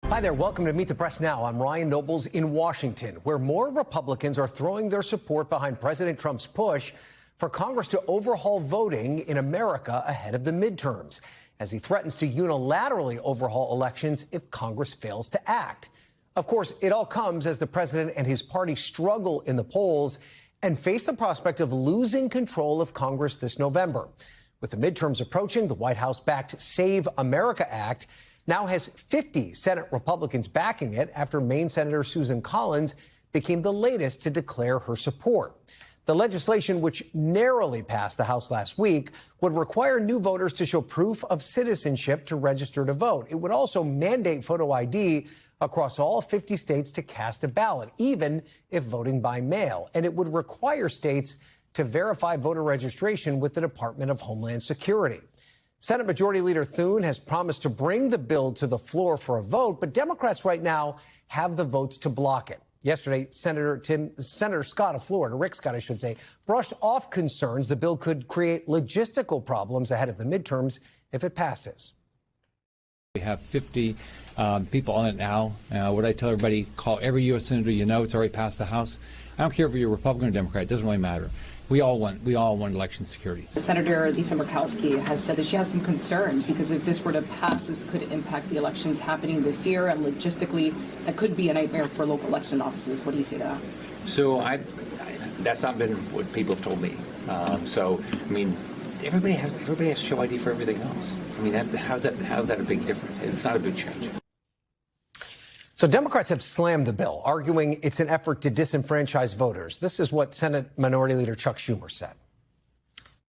Hi there. Welcome to Meet the Press Now. I'm Ryan Nobles in Washington, where more Republicans are throwing their support behind President Trump's push for Congress to overhaul voting in America ahead of the midterms, as he threatens to unilaterally overhaul elections if Congress fails to act. Of course, it all comes as the president and his party struggle in the polls and face the prospect of losing control of Congress this November. With the midterms approaching, the White House-backed Save America Act now has 50 Senate Republicans backing it after Maine Senator Susan Collins became the latest to declare her support. The legislation, which narrowly passed the House last week, would require new voters to show proof of citizenship to register to vote. It would also mandate photo ID across all 50 states to cast a ballot, even if voting by mail. And it would require states to verify voter registration with the Department of Homeland Security. Senate Majority Leader Thune has promised to bring the bill to the floor for a vote, but Democrats right now have the votes to block it. Yesterday, Senator Scott of Florida, Rick Scott, I should say, brushed off concerns the bill could create logistical problems ahead of the midterms if it passes. We have 50 people on it now. What I tell everybody, call every U.S. senator you know. It's already passed the House. I don't care if you're Republican or Democrat. It doesn't really matter. We all want election security. Senator Lisa Murkowski has said that she has some concerns because if this were to pass, this could impact the elections happening this year, and logistically, that could be a nightmare for local election offices. What do you say to that? So that's not been what people have told me. So I mean, everybody has to show ID for everything else. I mean, how's that a big difference? It's not a big change. So Democrats have slammed the bill, arguing it's an effort to disenfranchise voters. This is what Senate Minority Leader Chuck Schumer said.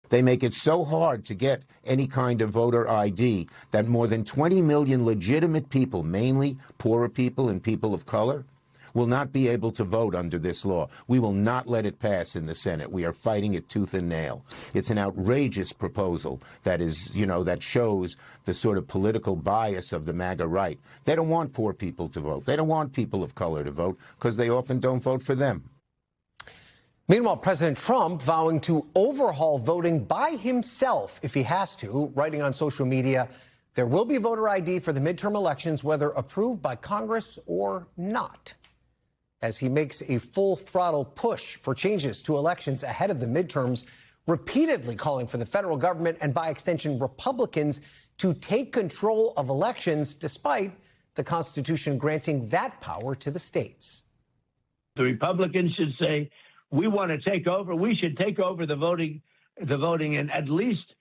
They make it so hard to get any kind of voter ID that more than 20 million legitimate people, mainly poorer people and people of color, will not be able to vote under this law. We will not let it pass in the Senate. We are fighting it tooth and nail. It's an outrageous proposal that is, that shows the sort of political bias of the MAGA right. They don't want poor people to vote. They don't want people of color to vote because they often don't vote for them. Meanwhile, President Trump vowing to overhaul voting by himself if he has to, writing on social media, there will be voter ID for the midterm elections, whether approved by Congress or not, as he makes a full-throttle push for changes to elections ahead of the midterms, repeatedly calling for the federal government and, by extension, Republicans to take control of elections, despite the Constitution granting that power to the states. The Republicans should say, we want to take over. We should take over the voting in at least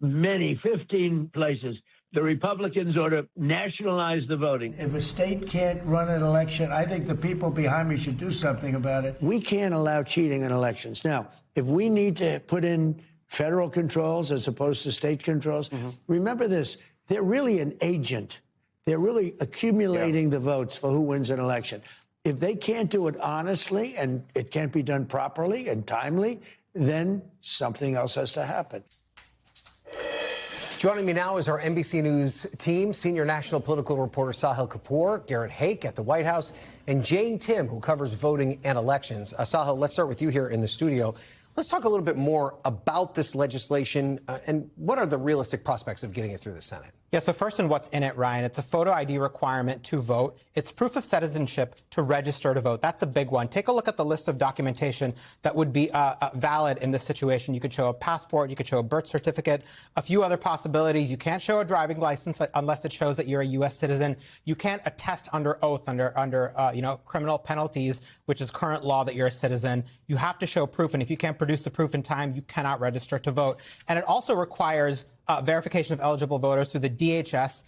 15 places. The Republicans ought to nationalize the voting. If a state can't run an election, I think the people behind me should do something about it. We can't allow cheating in elections. Now, if we need to put in federal controls as opposed to state controls, remember this, they're really an agent. They're really accumulating the votes for who wins an election. If they can't do it honestly and it can't be done properly and timely, then something else has to happen. Joining me now is our NBC News team, senior national political reporter Sahil Kapur, Garrett Haake at the White House, and Timm, who covers voting and elections. Sahil, let's start with you here in the studio. Let's talk a little bit more about this legislation and what are the realistic prospects of getting it through the Senate? Yeah, so first and what's in it, Ryan, it's a photo ID requirement to vote. It's proof of citizenship to register to vote. That's a big one. Take a look at the list of documentation that would be valid in this situation. You could show a passport, you could show a birth certificate, a few other possibilities. You can't show a driving license unless it shows that you're a U.S. citizen. You can't attest under oath under criminal penalties, which is current law, that you're a citizen. You have to show proof, and if you can't produce the proof in time, you cannot register to vote. And it also requires verification of eligible voters through the DHS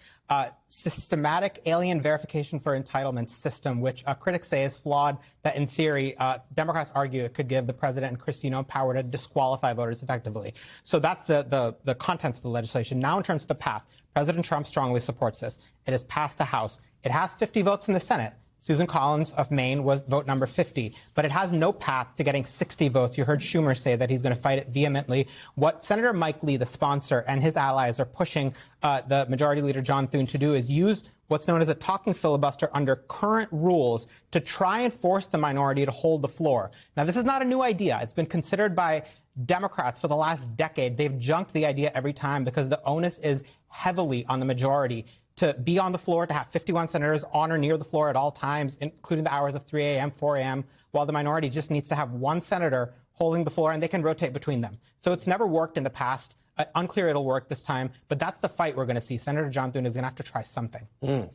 systematic alien verification for entitlement system, which critics say is flawed, that in theory, Democrats argue it could give the president and Christine power to disqualify voters effectively. So that's the content of the legislation. Now, in terms of the path, President Trump strongly supports this. It has passed the House. It has 50 votes in the Senate. Susan Collins of Maine was vote number 50, but it has no path to getting 60 votes. You heard Schumer say that he's going to fight it vehemently. What Senator Mike Lee, the sponsor, and his allies are pushing the Majority Leader John Thune to do is use what's known as a talking filibuster under current rules to try and force the minority to hold the floor. Now, this is not a new idea. It's been considered by Democrats for the last decade. They've junked the idea every time because the onus is heavily on the majority to be on the floor, to have 51 senators on or near the floor at all times, including the hours of 3 a.m., 4 a.m., while the minority just needs to have one senator holding the floor, and they can rotate between them. So it's never worked in the past. Unclear it'll work this time, but that's the fight we're going to see. Senator John Thune is going to have to try something.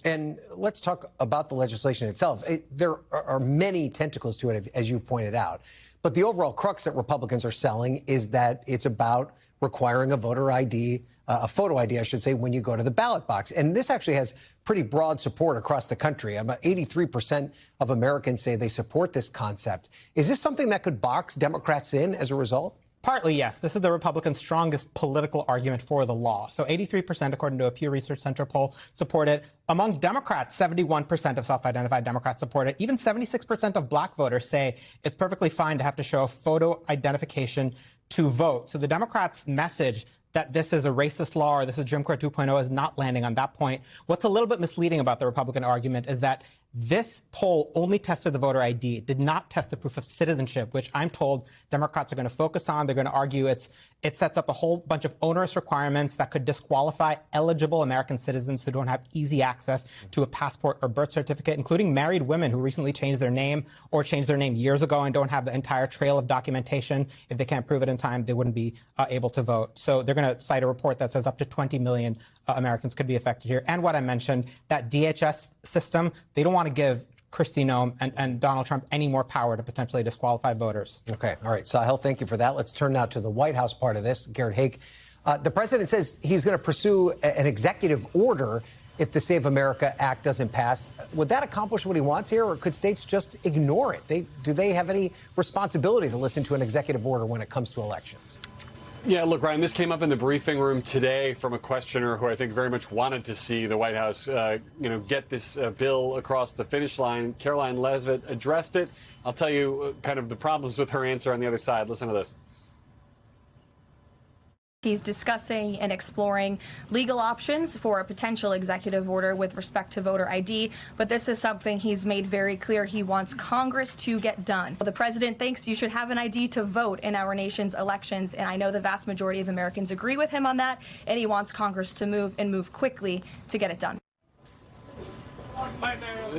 And let's talk about the legislation itself. There are many tentacles to it, as you've pointed out. But the overall crux that Republicans are selling is that it's about requiring a voter ID, a photo ID, I should say, when you go to the ballot box. And this actually has pretty broad support across the country. About 83% of Americans say they support this concept. Is this something that could box Democrats in as a result? Partly, yes. This is the Republicans' strongest political argument for the law. So 83%, according to a Pew Research Center poll, support it. Among Democrats, 71% of self-identified Democrats support it. Even 76% of black voters say it's perfectly fine to have to show a photo identification to vote. So the Democrats' message that this is a racist law or this is Jim Crow 2.0 is not landing on that point. What's a little bit misleading about the Republican argument is that this poll only tested the voter ID. It did not test the proof of citizenship, which I'm told Democrats are going to focus on. They're going to argue it sets up a whole bunch of onerous requirements that could disqualify eligible American citizens who don't have easy access to a passport or birth certificate, including married women who recently changed their name or changed their name years ago and don't have the entire trail of documentation. If they can't prove it in time, they wouldn't be able to vote. So they're going to cite a report that says up to 20 million Americans could be affected here. And what I mentioned, that DHS system, they don't want to give Kristi Noem and Donald Trump any more power to potentially disqualify voters. Okay. All right. Sahil, thank you for that. Let's turn now to the White House part of this. Garrett, Haake, the president says he's going to pursue an executive order if the Save America Act doesn't pass. Would that accomplish what he wants here, or could states just ignore it? Do they have any responsibility to listen to an executive order when it comes to elections? Yeah, look, Ryan, this came up in the briefing room today from a questioner who I think very much wanted to see the White House, get this bill across the finish line. Caroline Leavitt addressed it. I'll tell you kind of the problems with her answer on the other side. Listen to this. He's discussing and exploring legal options for a potential executive order with respect to voter ID, but this is something he's made very clear he wants Congress to get done. The president thinks you should have an ID to vote in our nation's elections, and I know the vast majority of Americans agree with him on that, and he wants Congress to move quickly to get it done.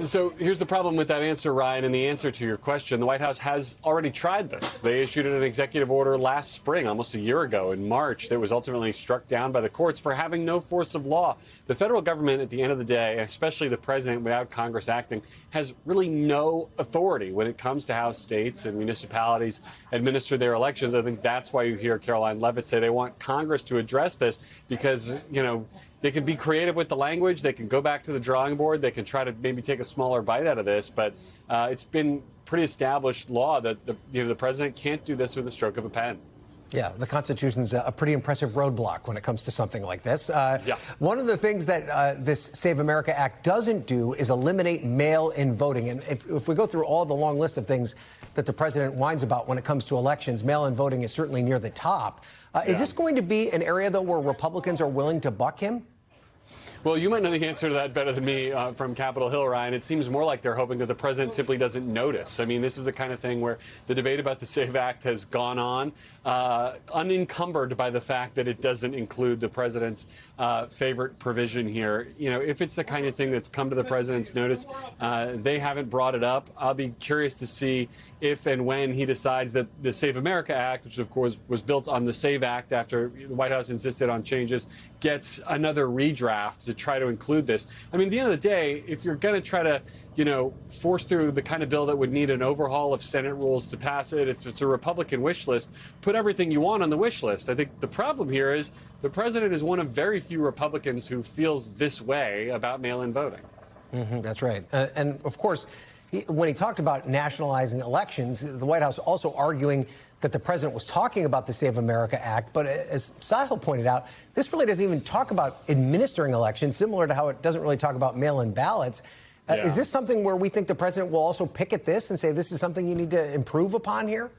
So here's the problem with that answer, Ryan, and the answer to your question. The White House has already tried this. They issued an executive order last spring, almost a year ago in March, that was ultimately struck down by the courts for having no force of law. The federal government, at the end of the day, especially the president without Congress acting, has really no authority when it comes to how states and municipalities administer their elections. I think that's why you hear Caroline Leavitt say they want Congress to address this because, they can be creative with the language. They can go back to the drawing board. They can try to maybe take a smaller bite out of this. But it's been pretty established law that the president can't do this with the stroke of a pen. Yeah, the Constitution's a pretty impressive roadblock when it comes to something like this. One of the things that this Save America Act doesn't do is eliminate mail-in voting. And if we go through all the long list of things that the president whines about when it comes to elections, mail-in voting is certainly near the top. Is this going to be an area, though, where Republicans are willing to buck him? Well, you might know the answer to that better than me from Capitol Hill, Ryan. It seems more like they're hoping that the president simply doesn't notice. I mean, this is the kind of thing where the debate about the SAVE Act has gone on, unencumbered by the fact that it doesn't include the president's favorite provision here. If it's the kind of thing that's come to the president's notice, they haven't brought it up. I'll be curious to see if and when he decides that the Save America Act, which of course was built on the SAVE Act after the White House insisted on changes, gets another redraft to try to include this. I mean, at the end of the day, if you're going to try to, force through the kind of bill that would need an overhaul of Senate rules to pass it, if it's a Republican wish list, put everything you want on the wish list. I think the problem here is the president is one of very few Republicans who feels this way about mail-in voting. That's right. And of course, when he talked about nationalizing elections, the White House also arguing that the president was talking about the Save America Act. But as Sahil pointed out, this really doesn't even talk about administering elections, similar to how it doesn't really talk about mail-in ballots. Is this something where we think the president will also pick at this and say this is something you need to improve upon here?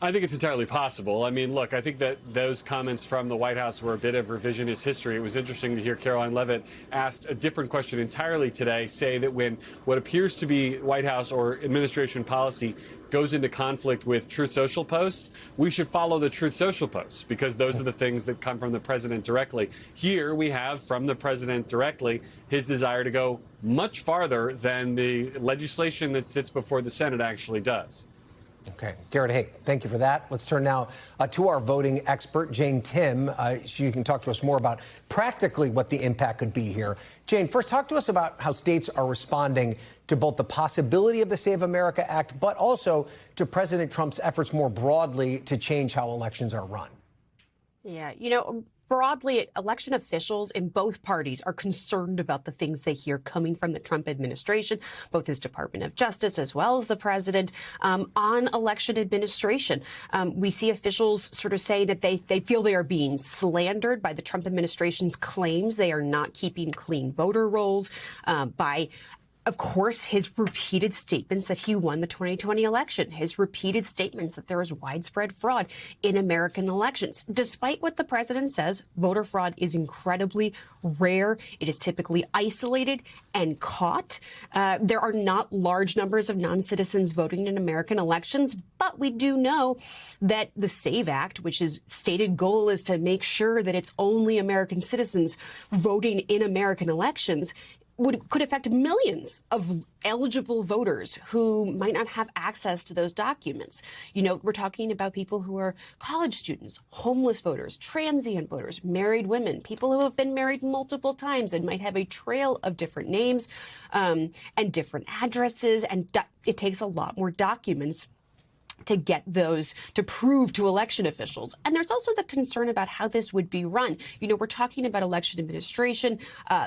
I think it's entirely possible. I mean, look, I think that those comments from the White House were a bit of revisionist history. It was interesting to hear Caroline Leavitt asked a different question entirely today, say that when what appears to be White House or administration policy goes into conflict with Truth Social posts, we should follow the Truth Social posts because those are the things that come from the president directly. Here we have from the president directly his desire to go much farther than the legislation that sits before the Senate actually does. Okay. Garrett, Haake, thank you for that. Let's turn now to our voting expert, Jane Timm. She can talk to us more about practically what the impact could be here. Jane, first talk to us about how states are responding to both the possibility of the Save America Act, but also to President Trump's efforts more broadly to change how elections are run. Yeah, broadly, election officials in both parties are concerned about the things they hear coming from the Trump administration, both his Department of Justice as well as the president, on election administration. We see officials sort of say that they feel they are being slandered by the Trump administration's claims they are not keeping clean voter rolls, by of course, his repeated statements that he won the 2020 election, his repeated statements that there is widespread fraud in American elections. Despite what the president says, voter fraud is incredibly rare. It is typically isolated and caught. There are not large numbers of non-citizens voting in American elections, but we do know that the SAVE Act, which is stated goal is to make sure that it's only American citizens voting in American elections, could affect millions of eligible voters who might not have access to those documents. We're talking about people who are college students, homeless voters, transient voters, married women, people who have been married multiple times and might have a trail of different names and different addresses. And it takes a lot more documents to get those to prove to election officials. And there's also the concern about how this would be run. We're talking about election administration,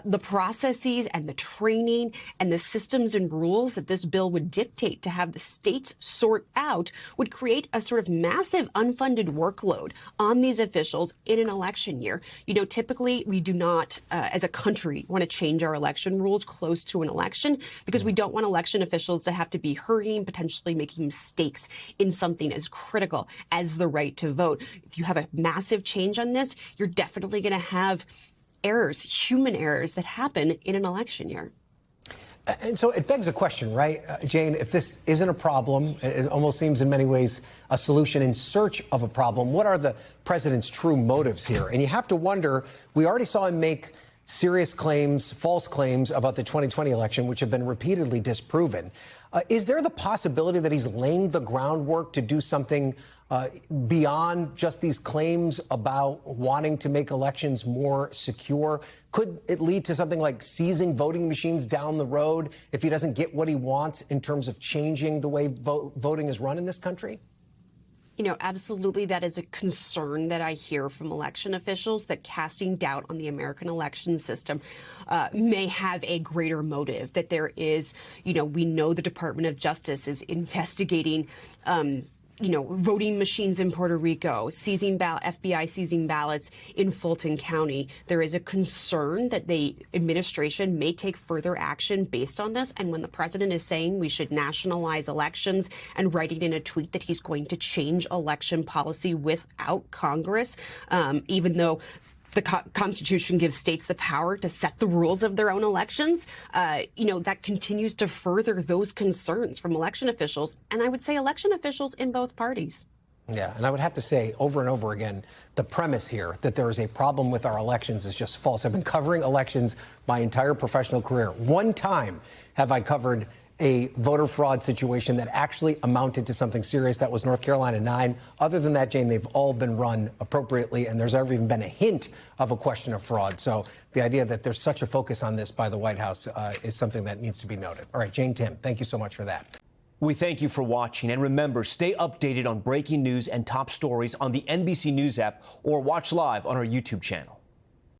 the processes and the training and the systems and rules that this bill would dictate to have the states sort out would create a sort of massive unfunded workload on these officials in an election year. Typically we do not, as a country, want to change our election rules close to an election because we don't want election officials to have to be hurrying, potentially making mistakes in something as critical as the right to vote. If you have a massive change on this, you're definitely going to have errors, human errors that happen in an election year. And so it begs a question, right, Jane? If this isn't a problem, it almost seems in many ways a solution in search of a problem. What are the president's true motives here? And you have to wonder, we already saw him make serious claims, false claims about the 2020 election, which have been repeatedly disproven. Is there the possibility that he's laying the groundwork to do something beyond just these claims about wanting to make elections more secure? Could it lead to something like seizing voting machines down the road if he doesn't get what he wants in terms of changing the way voting is run in this country? Absolutely, that is a concern that I hear from election officials, that casting doubt on the American election system may have a greater motive, that there is, we know the Department of Justice is investigating voting machines in Puerto Rico, FBI seizing ballots in Fulton County. There is a concern that the administration may take further action based on this. And when the president is saying we should nationalize elections and writing in a tweet that he's going to change election policy without Congress, even though the Constitution gives states the power to set the rules of their own elections, that continues to further those concerns from election officials. And I would say election officials in both parties. Yeah, and I would have to say over and over again, the premise here that there is a problem with our elections is just false. I've been covering elections my entire professional career. One time have I covered a voter fraud situation that actually amounted to something serious. That was North Carolina 9. Other than that, Jane, they've all been run appropriately, and there's never even been a hint of a question of fraud. So the idea that there's such a focus on this by the White House is something that needs to be noted. All right, Jane, Timm, thank you so much for that. We thank you for watching. And remember, stay updated on breaking news and top stories on the NBC News app or watch live on our YouTube channel.